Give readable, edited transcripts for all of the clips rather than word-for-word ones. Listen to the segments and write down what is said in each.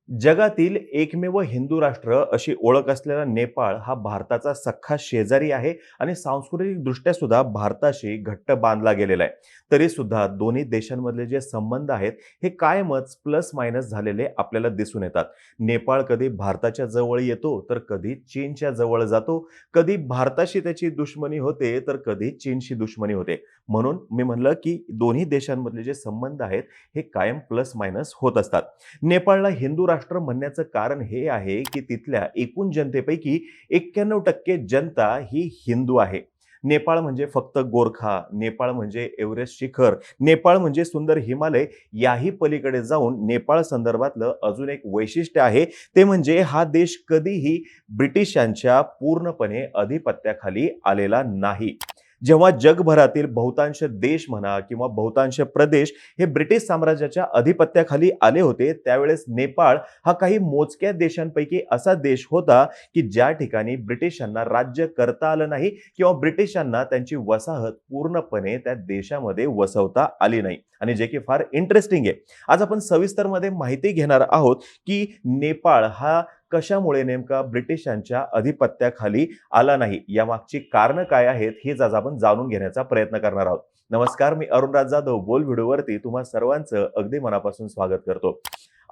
जगातील एकमेव हिंदू राष्ट्र अशी ओळख असलेला नेपाळ हा भारताचा सख्खा शेजारी आहे आणि सांस्कृतिकदृष्ट्या सुद्धा भारताशी घट्ट बांधला गेलेला आहे. तरी सुद्धा दोन्ही देशांमधले जे संबंध आहेत हे कायमच प्लस मायनस झालेले आपल्याला दिसून येतात. नेपाळ कधी भारताच्या जवळ येतो तर कधी चीनच्या जवळ जातो. कधी भारताशी त्याची दुश्मनी होते तर कधी चीनशी दुश्मनी होते. म्हणून मी म्हणलं की दोन्ही देशांमधले जे संबंध आहेत हे कायम प्लस मायनस होत असतात. नेपाळला हिंदू राष्ट्र म्हणण्याचं कारण हे आहे की तिथल्या एकूण जनतेपैकी 91% जनता ही हिंदू आहे. नेपाळ म्हणजे फक्त गोरखा, नेपाळ म्हणजे एव्हरेस्ट शिखर, नेपाळ म्हणजे सुंदर हिमालय याही पलीकडे जाऊन नेपाळ संदर्भातलं अजून एक वैशिष्ट्य आहे, ते म्हणजे हा देश कधीही ब्रिटिशांच्या पूर्णपणे अधिपत्याखाली आलेला नाही. जेव्हा जगभरातील बहुतांश देश म्हणा किंवा बहुतांश प्रदेश हे ब्रिटिश साम्राज्याच्या अधिपत्याखाली आले होते, त्यावेळेस नेपाळ हा काही मोजक्या देशांपैकी असा देश होता की ज्या ठिकाणी ब्रिटिशांना राज्य करता आलं नाही किंवा ब्रिटिशांना त्यांची वसाहत पूर्णपणे त्या देशामध्ये वसवता आली नाही. आणि जे की फार इंटरेस्टिंग आहे. आज आपण सविस्तर मध्ये माहिती घेणार आहोत की नेपाळ हा कशामुळे नेमका ब्रिटिशांच्या अधिपत्याखाली आला नाही, यामागची कारणं काय आहेत हेच आज आपण जाणून घेण्याचा प्रयत्न करणार आहोत. नमस्कार, मी अरुण राज जाधव बोल व्हिडिओवरती तुम्हा सर्वांचं अगदी मनापासून स्वागत करतो.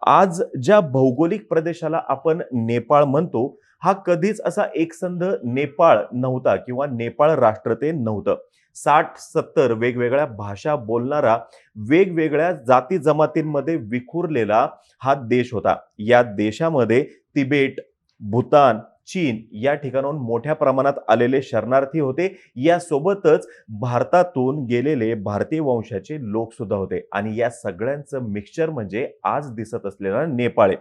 आज ज्या भौगोलिक प्रदेशाला आपण नेपाळ म्हणतो, हा कधीच असा एकसंध नेपाळ नव्हता किंवा नेपाळ राष्ट्र ते नव्हतं. 60-70 वेगवेगळ्या भाषा बोलणारा, वेगवेगळ्या जाती जमातींमध्ये विखुरलेला हा देश होता. या देशामध्ये तिबेट, भूतान, चीन या ठिकाणाहून मोठ्या प्रमाणात आलेले शरणार्थी होते. यासोबतच भारतातून गेलेले भारतीय वंशाचे लोक सुद्धा होते आणि या सगळ्यांचं मिक्सचर म्हणजे आज दिसत असलेला नेपाळ आहे.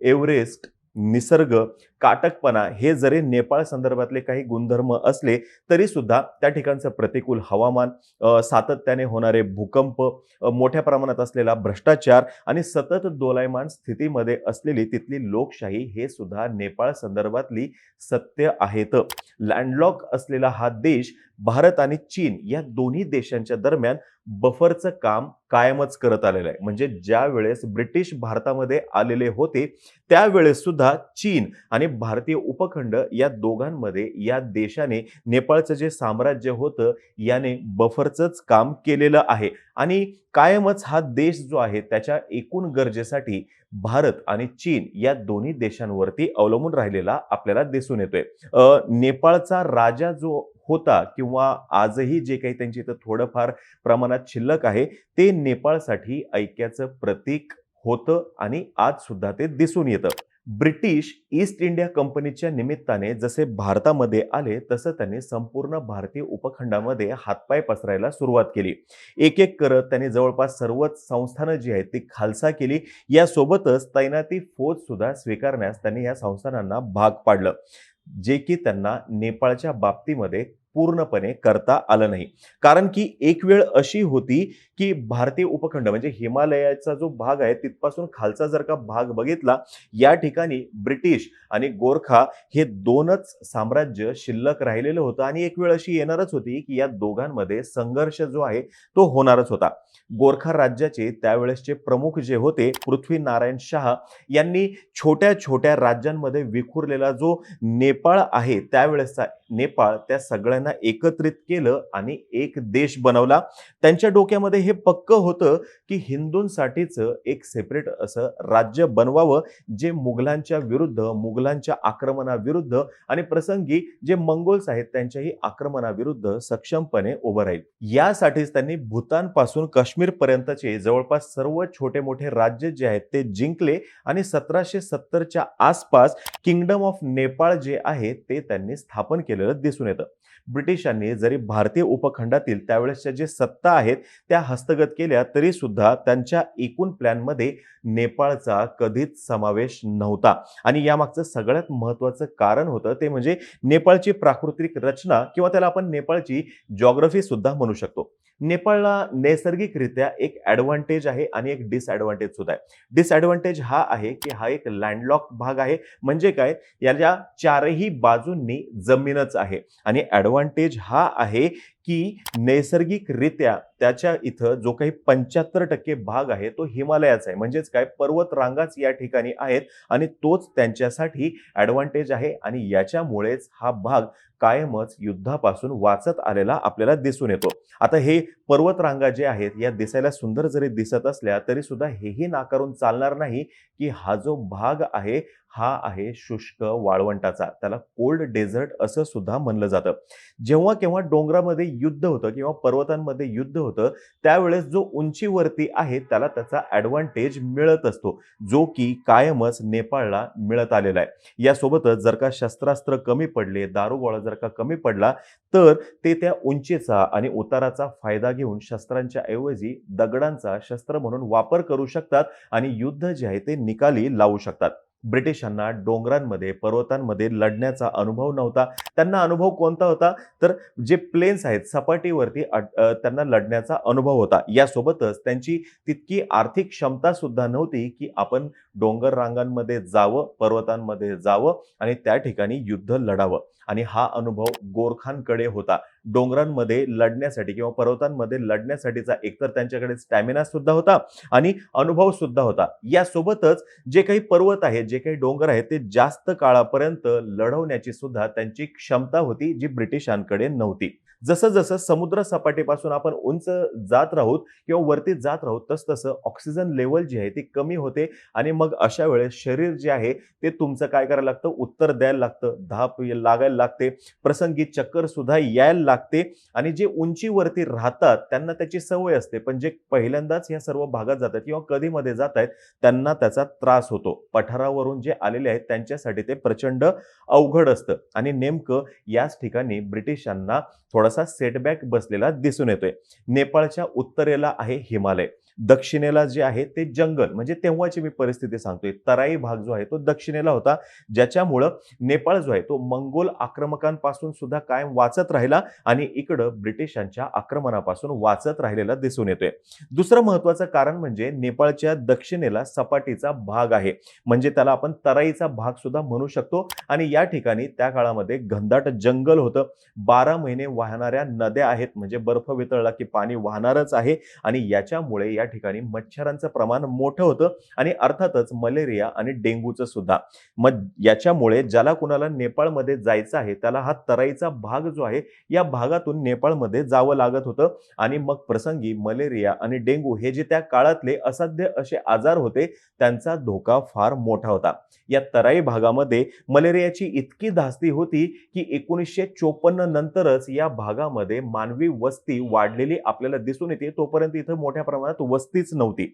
एव्हरेस्ट, निसर्ग, काटकपणा हे जरी नेपाळ संदर्भातले काही गुणधर्म असले तरी सुद्धा त्या ठिकाणचं प्रतिकूल हवामान, सातत्याने होणारे भूकंप, मोठ्या प्रमाणात असलेला भ्रष्टाचार आणि सतत दोलायमान स्थितीमध्ये असलेली तिथली लोकशाही हे सुद्धा नेपाळ संदर्भातली सत्य आहेत. लँडलॉक असलेला हा देश भारत आणि चीन या दोन्ही देशांच्या दरम्यान बफरचं काम कायमच करत आलेलं आहे. म्हणजे ज्या वेळेस ब्रिटिश भारतामध्ये आलेले होते त्यावेळेस सुद्धा चीन आणि भारतीय उपखंड या दोघांमध्ये या देशाने नेपाळचं जे साम्राज्य होतं याने बफरचंच काम केलेलं आहे. आणि कायमच हा देश जो आहे त्याच्या एकूण गरजेसाठी भारत आणि चीन या दोन्ही देशांवरती अवलंबून राहिलेला आपल्याला दिसून येतोय. नेपाळचा राजा जो होता किंवा आजही जे काही त्यांची इथं थोडंफार प्रमाणात शिल्लक आहे ते नेपाळसाठी ऐक्याचं प्रतीक होतं आणि आज सुद्धा ते दिसून येतं. ब्रिटिश ईस्ट इंडिया कंपनीच्या निमित्ताने जसे भारतामध्ये आले तसं त्यांनी संपूर्ण भारतीय उपखंडामध्ये हातपाय पसरायला सुरुवात केली. एक एक करत त्यांनी जवळपास सर्वच संस्थानं जी आहेत ती खालसा केली. यासोबतच तैनाती फौज सुद्धा स्वीकारण्यास त्यांनी या संस्थानांना भाग पाडलं, जे की त्यांना नेपाळच्या बाबतीमध्ये पूर्णपणे करता आलं नाही. कारण की एक वेळ अशी होती की भारतीय उपखंड म्हणजे हिमालयाचा जो भाग आहे तिथपासून खालचा जर का भाग बघितला, या ठिकाणी ब्रिटिश आणि गोरखा हे दोनच साम्राज्य शिल्लक राहिलेलं होतं आणि एक वेळ अशी येणारच होती की या दोघांमध्ये संघर्ष जो आहे तो होणारच होता. गोरखा राज्याचे त्यावेळेसचे प्रमुख जे होते पृथ्वीनारायण शाह यांनी छोट्या छोट्या राज्यांमध्ये विखुरलेला जो नेपाळ आहे त्यावेळेसचा नेपाळ त्या सगळ्यांना एकत्रित केलं आणि एक देश बनवला. त्यांच्या डोक्यामध्ये हे पक्क होतं की हिंदूंसाठीच एक सेपरेट असं राज्य बनवावं जे मुघलांच्या विरुद्ध, मुघलांच्या आक्रमणाविरुद्ध आणि प्रसंगी जे मंगोल्स आहेत त्यांच्याही आक्रमणाविरुद्ध सक्षमपणे उभं राहील. यासाठीच त्यांनी भूतान पासून काश्मीर पर्यंतचे जवळपास सर्व छोटे मोठे राज्य जे आहेत ते जिंकले आणि 1770च्या आसपास किंगडम ऑफ नेपाळ जे आहे ते त्यांनी स्थापन केलेलं दिसून येतं. ब्रिटिशांनी जरी भारतीय उपखंडातील त्यावेळेसच्या जे सत्ता आहेत त्या हस्तगत केल्या तरी सुद्धा त्यांच्या एकूण प्लॅनमध्ये नेपाळचा कधीच समावेश नव्हता. आणि यामागचं सगळ्यात महत्त्वाचं कारण होतं ते म्हणजे नेपाळची प्राकृतिक रचना किंवा त्याला आपण नेपाळची जॉग्राफी सुद्धा म्हणू शकतो. नेपाळला नैसर्गिकरित्या एक ॲडव्हान्टेज आहे आणि एक डिसॲडव्हान्टेज सुद्धा आहे. डिसॲडव्हान्टेज हा आहे की हा एक लँडलॉक भाग आहे. म्हणजे काय, याच्या चारही बाजूंनी जमीनच आहे. आणि ॲडव्हान्टेज हा आहे की नैसर्गिकरित्या त्याच्या इथं जो काही 75% भाग आहे तो हिमालयाचा आहे. म्हणजेच काय, पर्वत रांगाच या ठिकाणी आहेत आणि तोच त्यांच्यासाठी ॲडव्हांटेज आहे आणि याच्यामुळेच हा भाग कायमच युद्धापासून वाचत आलेला आपल्याला दिसून येतो. आता हे पर्वत रांगा जे आहेत या दिसायला सुंदर जरी दिसत असल्या तरी सुद्धा हेही नाकारून चालणार नाही की हा जो भाग आहे हा आहे शुष्क वाळवंटाचा. त्याला कोल्ड डेझर्ट असं सुद्धा म्हणलं जातं. जेव्हा केव्हा डोंगरामध्ये युद्ध होतं किंवा पर्वतांमध्ये युद्ध होतं त्यावेळेस जो उंचीवरती आहे त्याला त्याचा ॲडव्हांटेज मिळत असतो, जो की कायमच नेपाळला मिळत आलेला आहे. यासोबतच जर का शस्त्रास्त्र कमी पडले, दारुगोळा जर का कमी पडला तर ते त्या उंचीचा आणि उताराचा फायदा घेऊन शस्त्रांच्या ऐवजी दगडांचा शस्त्र म्हणून वापर करू शकतात आणि युद्ध जे आहे ते निकाली लावू शकतात. ब्रिटिशांना डोंगरांमध्ये, पर्वतांमध्ये लढण्याचा अनुभव नव्हता. त्यांना अनुभव कोणता होता? तर जे प्लेन्स आहेत, सपाटीवरती त्यांना लढण्याचा अनुभव होता. यासोबतच त्यांची तितकी आर्थिक क्षमता सुद्धा नव्हती, की आपण डोंगर रांगांमध्ये जावं, पर्वतांमध्ये जावं आणि त्या ठिकाणी युद्ध लढावं. आणि हा अनुभव गोरखांकडे होता. डोंगरांमध्ये लढण्यासाठी किंवा पर्वतांमध्ये लढण्यासाठीचा एकतर त्यांच्याकडे स्टॅमिना सुद्धा होता आणि अनुभव सुद्धा होता. यासोबतच जे काही पर्वत आहेत, जे काही डोंगर आहेत ते जास्त काळापर्यंत लढवण्याची सुद्धा त्यांची क्षमता होती, जी ब्रिटिशांकडे नव्हती. जसं जसं समुद्र सपाटीपासून आपण उंच जात राहूत किंवा वरती जात राहूत तसतसं ऑक्सिजन लेवल जी आहे ती कमी होते आणि मग अशा वेळेस शरीर जे आहे ते तुमचं काय करायला लागतं, उत्तर द्यायला लागतं, धाप लागायला लागते, प्रसंगी चक्कर सुद्धा यायला लागते आणि जे उंचीवरती राहतात त्यांना त्याची सवय असते. पण जे पहिल्यांदाच या सर्व भागात जातात किंवा कधी मध्ये जात आहेत त्यांना त्याचा त्रास होतो. पठारावरून जे आलेले आहेत त्यांच्यासाठी ते प्रचंड अवघड असतं आणि नेमकं याच ठिकाणी ब्रिटिशांना थोडासा सेटबॅक बसलेला दिसून येतोय. नेपाळच्या उत्तरेला आहे हिमालय, दक्षिणेला जे आहे ते जंगल, म्हणजे तेव्हाची मी परिस्थिती सांगतोय. तराई भाग जो आहे तो दक्षिणेला होता, ज्याच्यामुळं नेपाळ जो आहे तो मंगोल आक्रमकांपासून सुद्धा कायम वाचत राहिला आणि इकडं ब्रिटिशांच्या आक्रमणापासून वाचत राहिलेला दिसून येतोय. दुसरं महत्वाचं कारण म्हणजे नेपाळच्या दक्षिणेला सपाटीचा भाग आहे, म्हणजे त्याला आपण तराईचा भाग सुद्धा म्हणू शकतो आणि या ठिकाणी त्या काळामध्ये घनदाट जंगल होतं. 12 महिने वाहणाऱ्या नद्या आहेत, म्हणजे बर्फ वितळला की पाणी वाहणारच आहे आणि याच्यामुळे या ठिकाणी मच्छरांचं प्रमाण मोठं होतं आणि अर्थातच मलेरिया आणि डेंग्यूचं सुद्धा. मग याच्यामुळे ज्याला कुणाला नेपाळमध्ये जायचं आहे त्याला हा तराईचा भाग जो आहे या भागातून नेपाळमध्ये जावं लागत होतं आणि मग प्रसंगी मलेरिया आणि डेंग्यू हे जे त्या काळातले असाध्य असे आजार होते त्यांचा धोका फार मोठा होता. या तराई भागामध्ये मलेरियाची इतकी धास्ती होती की 1954 नंतरच या भागामध्ये मानवी वस्ती वाढलेली आपल्याला दिसून येते. तोपर्यंत इथं मोठ्या प्रमाणात वस्तीच नव्हती.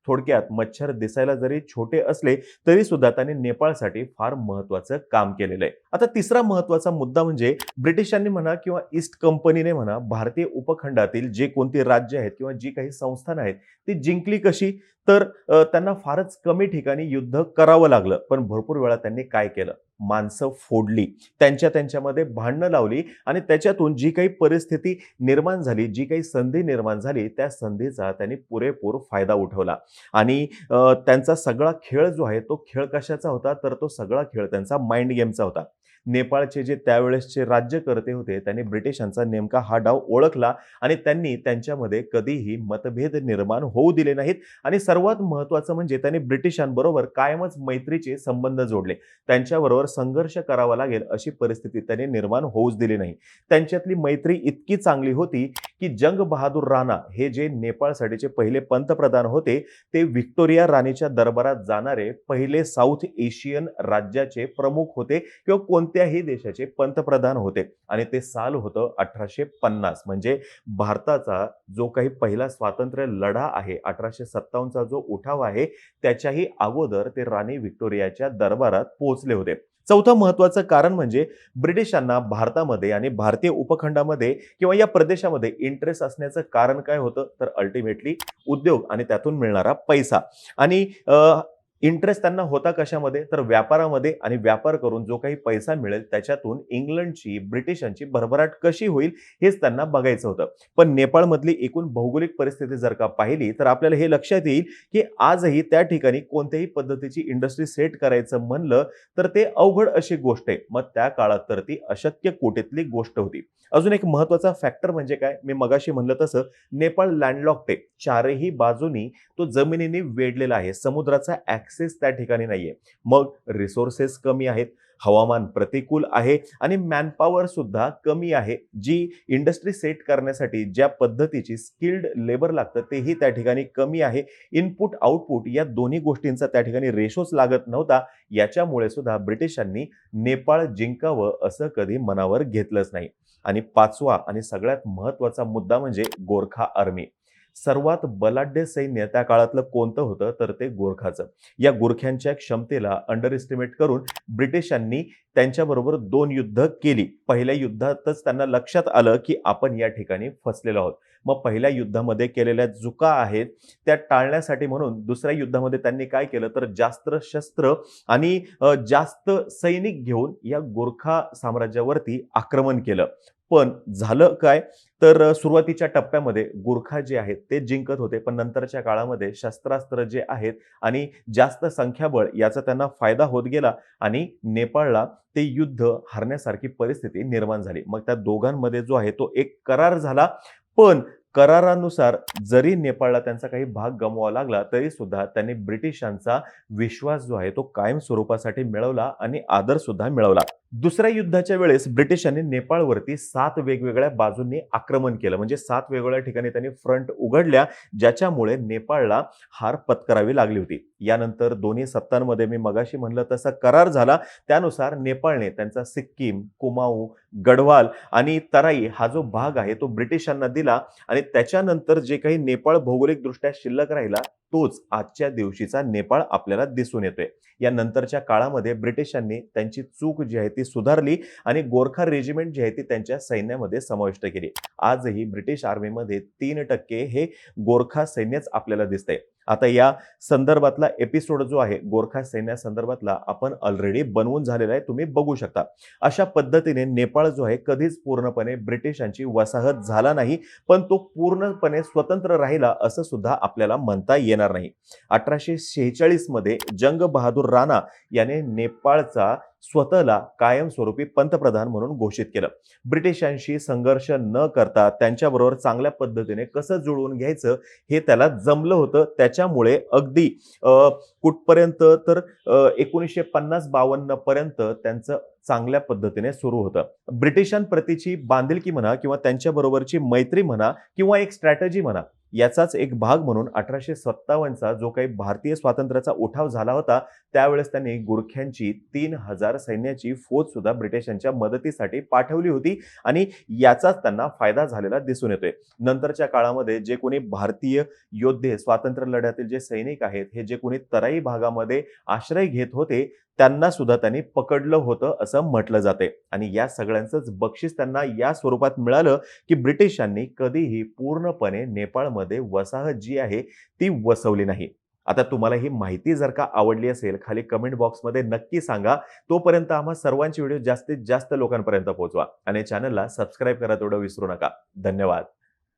थोडक्यात मच्छर दिसायला जरी छोटे असले तरी सुद्धा त्यांनी नेपाळसाठी फार महत्वाचं काम केलेलं आहे. आता तिसरा महत्वाचा मुद्दा म्हणजे ब्रिटिशांनी म्हणा किंवा ईस्ट कंपनीने म्हणा भारतीय उपखंडातील जे कोणती राज्य आहेत किंवा जी काही संस्थान आहेत ती जिंकली कशी, तर त्यांना फारच कमी ठिकाणी युद्ध करावं लागलं. पण भरपूर वेळा त्यांनी काय केलं, माणसं फोडली, त्यांच्यामध्ये भांडणं लावली आणि त्याच्यातून जी काही परिस्थिती निर्माण झाली, जी काही संधी निर्माण झाली त्या संधीचा त्यांनी पुरेपूर फायदा उठवला आणि त्यांचा सगळा खेळ जो आहे तो खेळ कशाचा होता, तर तो सगळा खेळ त्यांचा माइंड गेमचा होता. नेपाळचे जे त्यावेळेसचे राज्यकर्ते होते त्यांनी ब्रिटिशांचा नेमका हा डाव ओळखला आणि त्यांनी त्यांच्यामध्ये कधीही मतभेद निर्माण होऊ दिले नाहीत आणि सर्वात महत्त्वाचं म्हणजे त्यांनी ब्रिटिशांबरोबर कायमच मैत्रीचे संबंध जोडले. त्यांच्याबरोबर संघर्ष करावा लागेल अशी परिस्थिती त्यांनी निर्माण होऊच दिली नाही. त्यांच्यातली मैत्री इतकी चांगली होती की जंग बहादूर राणा हे जे नेपाळसाठीचे पहिले पंतप्रधान होते ते व्हिक्टोरिया राणीच्या दरबारात जाणारे पहिले साऊथ एशियन राज्याचे प्रमुख होते किंवा कोणत्याही देशाचे पंतप्रधान होते आणि ते साल होतं 1850. म्हणजे भारताचा जो काही पहिला स्वातंत्र्य लढा आहे 1857चा जो उठाव आहे त्याच्याही अगोदर ते राणी व्हिक्टोरियाच्या दरबारात पोहोचले होते. चौथं महत्वाचं कारण म्हणजे ब्रिटिशांना भारतामध्ये आणि भारतीय उपखंडामध्ये किंवा या प्रदेशामध्ये इंटरेस्ट असण्याचं कारण काय होतं, तर अल्टिमेटली उद्योग आणि त्यातून मिळणारा पैसा. आणि इंटरेस्ट त्यांना होता कशामध्ये? तर व्यापारामध्ये आणि व्यापार करून जो काही पैसा मिळेल त्याच्यातून इंग्लंडची, ब्रिटिशांची भरभराट कशी होईल हेच त्यांना बघायचं होतं. पण नेपाळमधली एकूण भौगोलिक परिस्थिती जर का पाहिली तर आपल्याला हे लक्षात येईल, की आजही त्या ठिकाणी कोणत्याही पद्धतीची इंडस्ट्री सेट करायचं म्हणलं तर ते अवघड अशी गोष्ट आहे. मग त्या काळात तर ती अशक्य कोटीतली गोष्ट होती. अजून एक महत्त्वाचा फॅक्टर म्हणजे काय? मी मगाशी म्हणलं तसं नेपाळ लँडलॉक्ड आहे. चारही बाजूनी तो जमिनीने वेढलेला आहे. समुद्राचा ॲक्सेस त्या ठिकाणी नाहीये. मग रिसोर्सेस कमी आहेत, हवामान प्रतिकूल आहे आणि मॅनपॉवर सुद्धा कमी आहे. जी इंडस्ट्री सेट करण्यासाठी ज्या पद्धतीची स्किल्ड लेबर लागतं तेही त्या ठिकाणी कमी आहे. इनपुट, आउटपुट या दोन्ही गोष्टींचा त्या ठिकाणी रेशोच लागत नव्हता. याच्यामुळे सुद्धा ब्रिटिशांनी नेपाळ जिंकावं असं कधी मनावर घेतलंच नाही. आणि 5वा आणि सगळ्यात महत्त्वाचा मुद्दा म्हणजे गोरखा आर्मी. सर्वात बलाढ्य सैन्य त्या काळातलं कोणतं होतं तर ते गोरखाचं. या गोरख्यांच्या क्षमतेला अंडर एस्टिमेट करून ब्रिटिशांनी त्यांच्याबरोबर 2 युद्ध केली. पहिल्या युद्धातच त्यांना लक्षात आलं, की आपण या ठिकाणी फसलेलो आहोत. मग पहिल्या युद्धामध्ये केलेल्या चुका आहेत त्या टाळण्यासाठी म्हणून दुसऱ्या युद्धामध्ये त्यांनी काय केलं तर जास्त शस्त्र आणि जास्त सैनिक घेऊन या गोरखा साम्राज्यावरती आक्रमण केलं. पण झालं काय तर सुरुवातीच्या टप्प्यामध्ये गोरखा जे आहेत ते जिंकत होते. पण नंतरच्या काळामध्ये शस्त्रास्त्र जे आहेत आणि जास्त संख्याबळ याचा त्यांना फायदा होत गेला आणि नेपाळला ते युद्ध हरण्यासारखी परिस्थिती निर्माण झाली. मग त्या दोघांमध्ये जो आहे तो एक करार झाला. पण करारानुसार जरी नेपाळला त्यांचा काही भाग गमवावा लागला तरी सुद्धा त्यांनी ब्रिटिशांचा विश्वास जो आहे तो कायम स्वरूपासाठी मिळवला आणि आदर सुद्धा मिळवला. दुसऱ्या युद्धाच्या वेळेस ब्रिटिशांनी नेपाळवरती 7 वेगवेगळ्या बाजूंनी आक्रमण केलं. म्हणजे 7 वेगवेगळ्या ठिकाणी त्यांनी फ्रंट उघडल्या, ज्याच्यामुळे नेपाळला हार पत्करावी लागली होती. यानंतर दोन्ही सत्तांमध्ये मी मगाशी म्हणलं तसा करार झाला. त्यानुसार नेपाळने त्यांचा सिक्कीम, कुमाऊ, गढवाल आणि तराई हा जो भाग आहे तो ब्रिटिशांना दिला आणि त्याच्यानंतर जे काही नेपाळ भौगोलिकदृष्ट्या शिल्लक राहिला तोच आजच्या दिवशीचा नेपाळ आपल्याला दिसून येतोय. या नंतरच्या काळामध्ये ब्रिटिशांनी त्यांची चूक जी आहे ती सुधारली आणि गोरखा रेजिमेंट जी आहे ती त्यांच्या सैन्यामध्ये समाविष्ट केली. आजही ब्रिटिश आर्मीमध्ये 3% हे गोरखा सैन्यच आपल्याला दिसतंय. आता या संदर्भातला एपिसोड जो आहे गोरखा सैन्यासंदर्भातला आपण ऑलरेडी बनवून झालेला आहे. तुम्ही बघू शकता. अशा पद्धतीने नेपाळ जो आहे कधीच पूर्णपणे ब्रिटिशांची वसाहत झाला नाही, पण तो पूर्णपणे स्वतंत्र राहिला असं सुद्धा आपल्याला म्हणता येणार नाही. 1846 मध्ये जंग बहादूर राणा याने नेपाळचा स्वतःला कायमस्वरूपी पंतप्रधान म्हणून घोषित केलं. ब्रिटिशांशी संघर्ष न करता त्यांच्याबरोबर चांगल्या पद्धतीने कसं जुळवून घ्यायचं हे त्याला जमलं होतं. त्याच्यामुळे अगदी कुठपर्यंत तर 1950-52 पर्यंत त्यांचं चांगल्या पद्धतीने सुरू होतं. ब्रिटिशांप्रतीची बांधिलकी म्हणा किंवा त्यांच्याबरोबरची मैत्री म्हणा किंवा एक स्ट्रॅटेजी म्हणा याचाच एक भाग म्हणून 1857चा जो काही भारतीय स्वातंत्र्याचा उठाव झाला होता त्यावेळेस त्यांनी गुरख्यांची 3000 सैन्याची फौज सुद्धा ब्रिटिशांच्या मदतीसाठी पाठवली होती आणि याचाच त्यांना फायदा झालेला दिसून येतोय. नंतरच्या काळामध्ये जे कोणी भारतीय योद्धे स्वातंत्र्य लढ्यातील जे सैनिक आहेत हे जे कोणी तराई भागामध्ये आश्रय घेत होते त्यांना सुद्धा त्यांनी पकडलं होतं असं म्हटलं जाते आणि या सगळ्यांचंच बक्षीस त्यांना या स्वरूपात मिळालं की ब्रिटिशांनी कधीही पूर्णपणे नेपाळमध्ये वसाहत जी आहे ती वसवली नाही. आता तुम्हाला ही माहिती जर का आवडली असेल खाली कमेंट बॉक्समध्ये नक्की सांगा. तोपर्यंत आम्हा सर्वांची व्हिडिओ जास्तीत जास्त लोकांपर्यंत पोहोचवा आणि चॅनलला सबस्क्राईब करा तेवढं विसरू नका. धन्यवाद.